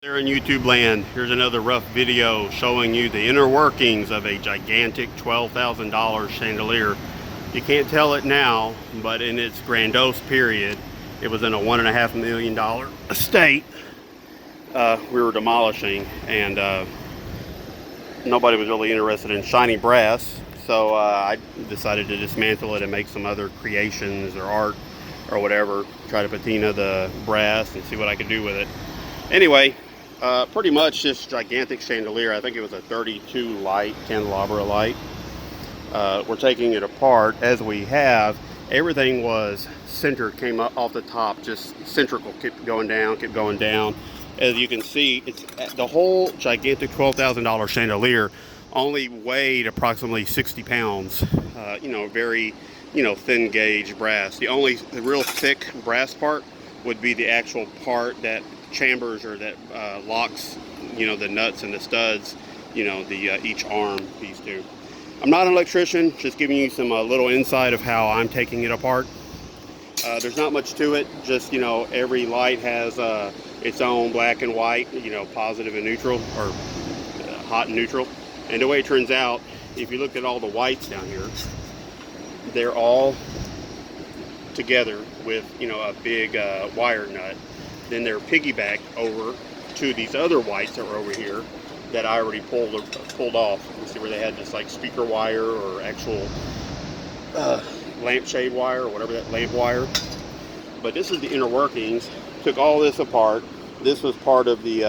There in YouTube land, here's another rough video showing you the inner workings of a gigantic $12,000 chandelier. You can't tell it now, but in its grandiose period, it was in a $1.5 million estate we were demolishing, and nobody was really interested in shiny brass, so I decided to dismantle it and make some other creations or art or whatever, try to patina the brass and see what I could do with it. Anyway, pretty much this gigantic chandelier, I think it was a 32 light, candelabra light. We're taking it apart. As we have, everything was centered, came up off the top, just centrical, kept going down. As you can see, it's the whole gigantic $12,000 chandelier only weighed approximately 60 pounds. Very, thin gauge brass. The real thick brass part would be the actual part that chambers or that locks, the nuts and the studs, each arm, these two. I'm not an electrician, just giving you some little insight of how I'm taking it apart. There's not much to it, just, every light has its own black and white, positive and neutral, or hot and neutral. And the way it turns out, if you look at all the whites down here, they're all together with, a big wire nut. Then they're piggybacked over to these other whites that were over here that I already pulled off. You see where they had this like speaker wire or actual lampshade wire or whatever, that lamp wire. But this is the inner workings. Took all this apart. This was part of the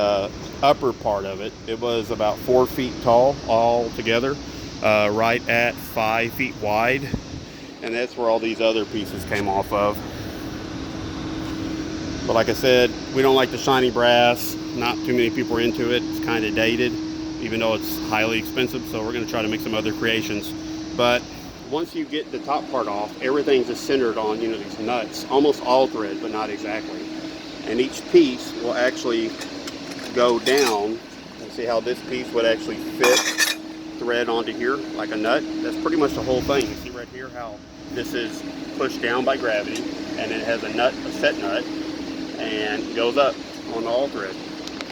upper part of it. It was about 4 feet tall all together, right at 5 feet wide. And that's where all these other pieces came off of. But like I said, we don't like the shiny brass. Not too many people are into it. It's kind of dated, even though it's highly expensive. So we're going to try to make some other creations. But once you get the top part off, everything's just centered on, these nuts. Almost all thread, but not exactly. And each piece will actually go down. And see how this piece would actually fit thread onto here like a nut. That's pretty much the whole thing. You see right here how this is pushed down by gravity, and it has a set nut, and goes up on the all thread.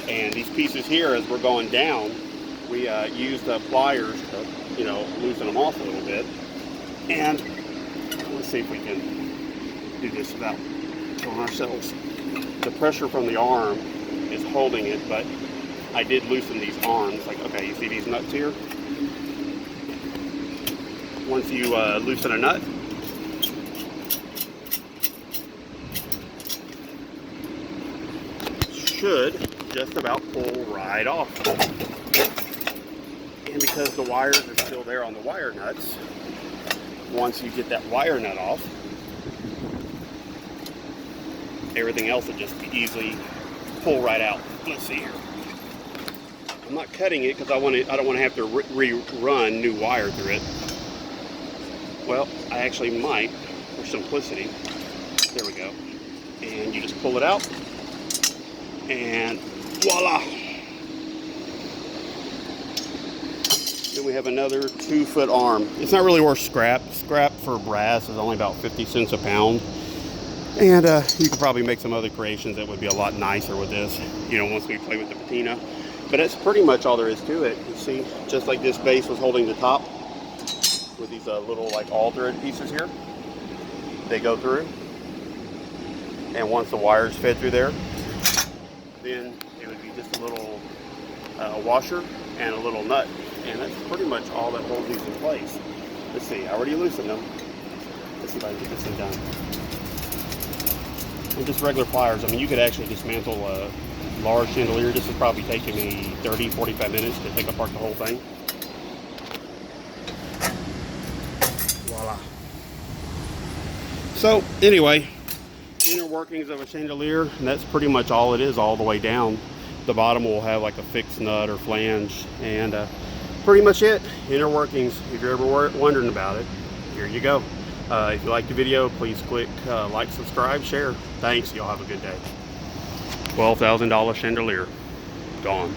And these pieces here, as we're going down, we use the pliers to, loosen them off a little bit. And let's see if we can do this without killing ourselves. The pressure from the arm is holding it, but I did loosen these arms. Like, okay, you see these nuts here? Once you loosen a nut, should just about pull right off. And because the wires are still there on the wire nuts, once you get that wire nut off, everything else will just easily pull right out. Let's see here. I'm not cutting it because I don't want to have to rerun new wire through it. Well, I actually might, for simplicity. There we go. And you just pull it out, and voila! Then we have another 2-foot arm. It's not really worth scrap. Scrap for brass is only about 50 cents a pound. And you could probably make some other creations that would be a lot nicer with this, once we play with the patina. But that's pretty much all there is to it. You see, just like this base was holding the top with these little like all thread pieces here. They go through. And once the wires fed through there, then it would be just a little washer and a little nut. And that's pretty much all that holds these in place. Let's see, I already loosened them. Let's see if I can get this thing done. And just regular pliers. I mean, you could actually dismantle a large chandelier. This is probably taking me 30-45 minutes to take apart the whole thing. Voila. So anyway, inner workings of a chandelier, and that's pretty much all it is all the way down. The bottom will have like a fixed nut or flange, and pretty much it. Inner workings. If you're ever wondering about it, here you go. If you liked the video, please click like, subscribe, share. Thanks. Y'all have a good day. $12,000 chandelier. Gone.